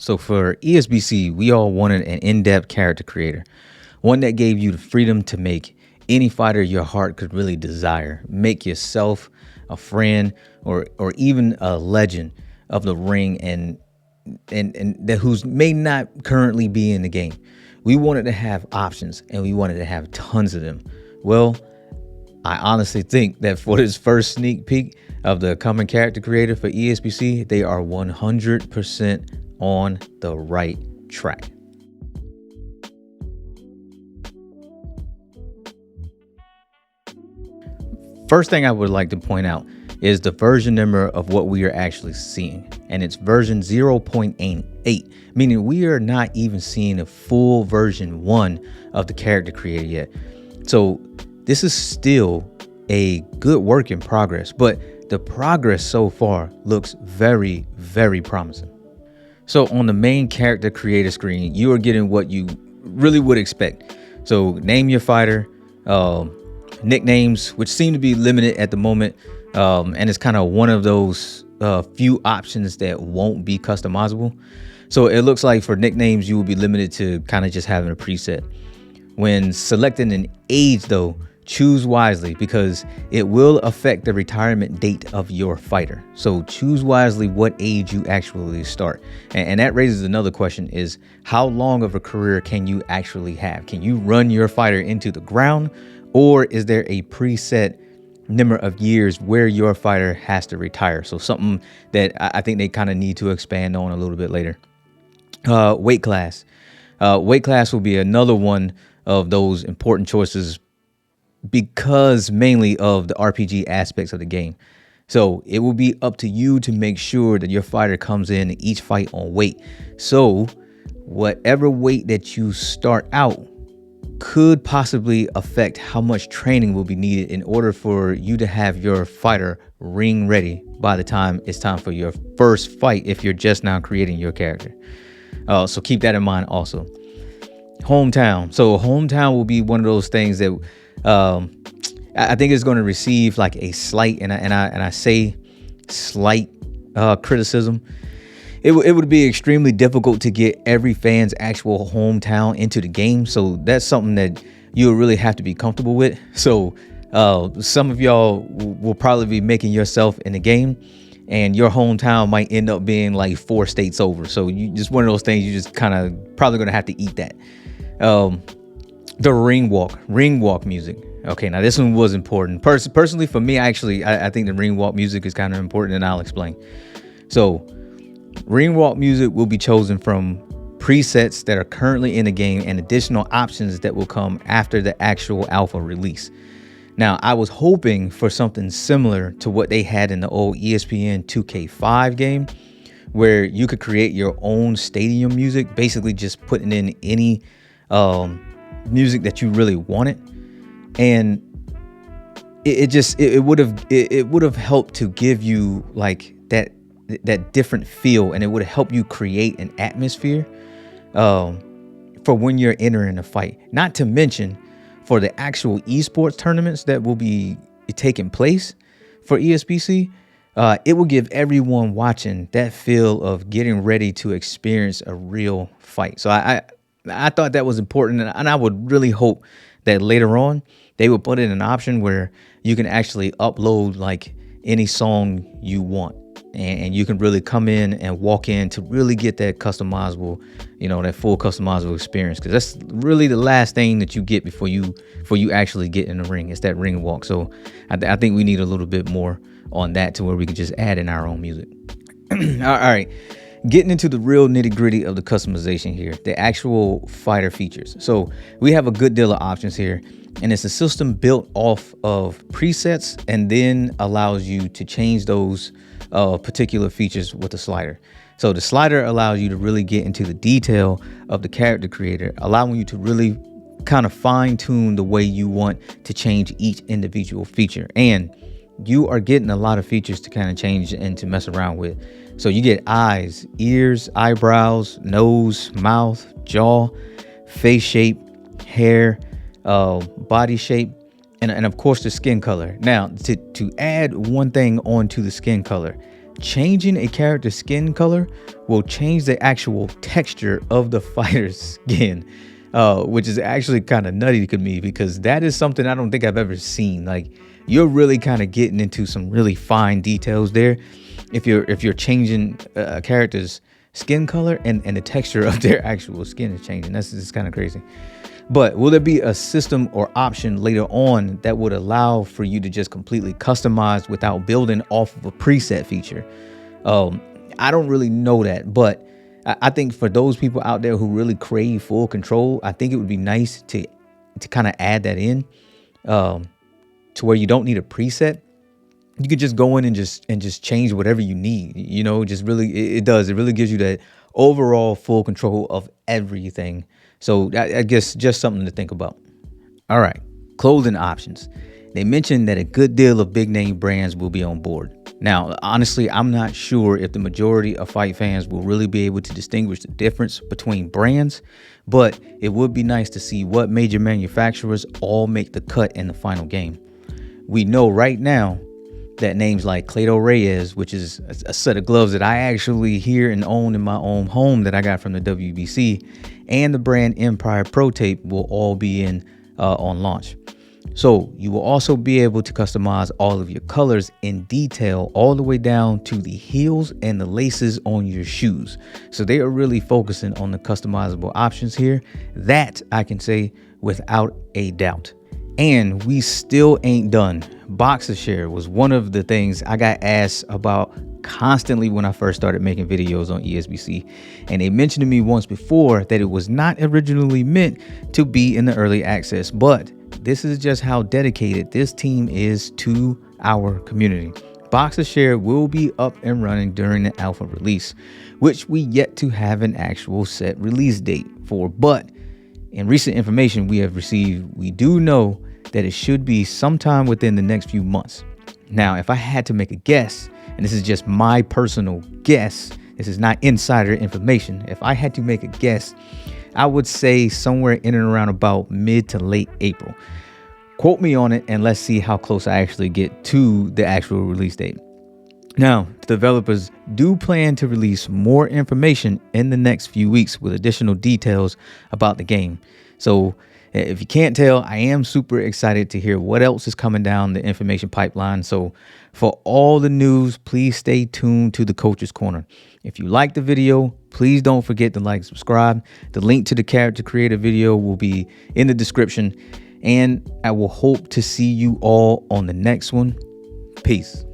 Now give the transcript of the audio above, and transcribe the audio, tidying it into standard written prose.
So for ESBC, we all wanted an in-depth character creator, one that gave you the freedom to make any fighter your heart could really desire. Make yourself a friend or even a legend of the ring and that who's may not currently be in the game. We wanted to have options and we wanted to have tons of them. Well, I honestly think that for this first sneak peek of the common character creator for ESBC, they are 100% on the right track. First thing I would like to point out is the version number of what we are actually seeing, and it's version 0.8, meaning we are not even seeing a full version 1 of the character creator yet. So this is still a good work in progress, but the progress so far looks very, very promising. So on the main character creator screen, you are getting what you really would expect. So name your fighter, nicknames, which seem to be limited at the moment. And it's kind of one of those few options that won't be customizable. So it looks like for nicknames, you will be limited to kind of just having a preset. When selecting an age, though, choose wisely because it will affect the retirement date of your fighter. So choose wisely what age you actually start. And that raises another question, is how long of a career can you actually have? Can you run your fighter into the ground, or is there a preset number of years where your fighter has to retire? So something that I think they kind of need to expand on a little bit later. Weight class. Weight class will be another one of those important choices because mainly of the RPG aspects of the game. So it will be up to you to make sure that your fighter comes in each fight on weight. So whatever weight that you start out could possibly affect how much training will be needed in order for you to have your fighter ring ready by the time it's time for your first fight if you're just now creating your character. So keep that in mind also. Hometown. So hometown will be one of those things that I think is going to receive like a slight, and I say slight criticism. It would be extremely difficult to get every fan's actual hometown into the game. So that's something that you'll really have to be comfortable with. So some of y'all will probably be making yourself in the game and your hometown might end up being like 4 states over. So you just one of those things you just kind of probably going to have to eat that. The ring walk music. Okay, now this one was important. Personally, for me, actually, I think the ring walk music is kind of important, and I'll explain. So ring walk music will be chosen from presets that are currently in the game and additional options that will come after the actual alpha release. Now, I was hoping for something similar to what they had in the old ESPN 2K5 game, where you could create your own stadium music, basically just putting in any music that you really wanted. And it would have helped to give you like that different feel, and it would help you create an atmosphere for when you're entering a fight. Not to mention for the actual eSports tournaments that will be taking place for ESBC, it will give everyone watching that feel of getting ready to experience a real fight. So I thought that was important, and I would really hope that later on they would put in an option where you can actually upload like any song you want, and you can really come in and walk in to really get that customizable, that full customizable experience, because that's really the last thing that you get before you actually get in the ring. It's that ring walk. So I think we need a little bit more on that to where we can just add in our own music. All right. Getting into the real nitty gritty of the customization here, the actual fighter features. So we have a good deal of options here, and it's a system built off of presets and then allows you to change those particular features with the slider. So the slider allows you to really get into the detail of the character creator, allowing you to really kind of fine tune the way you want to change each individual feature. And you are getting a lot of features to kind of change and to mess around with. So you get eyes, ears, eyebrows, nose, mouth, jaw, face shape, hair, body shape, and of course the skin color. Now to add one thing onto the skin color, changing a character's skin color will change the actual texture of the fighter's skin, which is actually kind of nutty to me, because that is something I don't think I've ever seen. Like, you're really kind of getting into some really fine details there if you're changing a character's skin color and the texture of their actual skin is changing. That's just kind of crazy. But will there be a system or option later on that would allow for you to just completely customize without building off of a preset feature? I don't really know that, but I think for those people out there who really crave full control, I think it would be nice to kind of add that in, to where you don't need a preset. You can just go in and just change whatever you need. You know, just really, it really gives you that overall full control of everything. So I guess just something to think about. All right, clothing options. They mentioned that a good deal of big name brands will be on board. Now, honestly, I'm not sure if the majority of fight fans will really be able to distinguish the difference between brands, but it would be nice to see what major manufacturers all make the cut in the final game. We know right now that names like Clado Reyes, which is a set of gloves that I actually hear and own in my own home that I got from the WBC, and the brand Empire Pro Tape will all be in on launch. So you will also be able to customize all of your colors in detail, all the way down to the heels and the laces on your shoes. So they are really focusing on the customizable options here. That I can say without a doubt. And we still ain't done. Boxer share was one of the things I got asked about constantly when I first started making videos on ESBC. And they mentioned to me once before that it was not originally meant to be in the early access, but this is just how dedicated this team is to our community. Boxer share will be up and running during the alpha release, which we yet to have an actual set release date for. But in recent information we have received, we do know that it should be sometime within the next few months. Now, if I had to make a guess, and this is just my personal guess, this is not insider information. If I had to make a guess, I would say somewhere in and around about mid to late April. Quote me on it, and let's see how close I actually get to the actual release date. Now, developers do plan to release more information in the next few weeks with additional details about the game. So if you can't tell, I am super excited to hear what else is coming down the information pipeline. So for all the news, please stay tuned to the Coach's Corner. If you like the video, please don't forget to like and subscribe. The link to the character creator video will be in the description. And I will hope to see you all on the next one. Peace.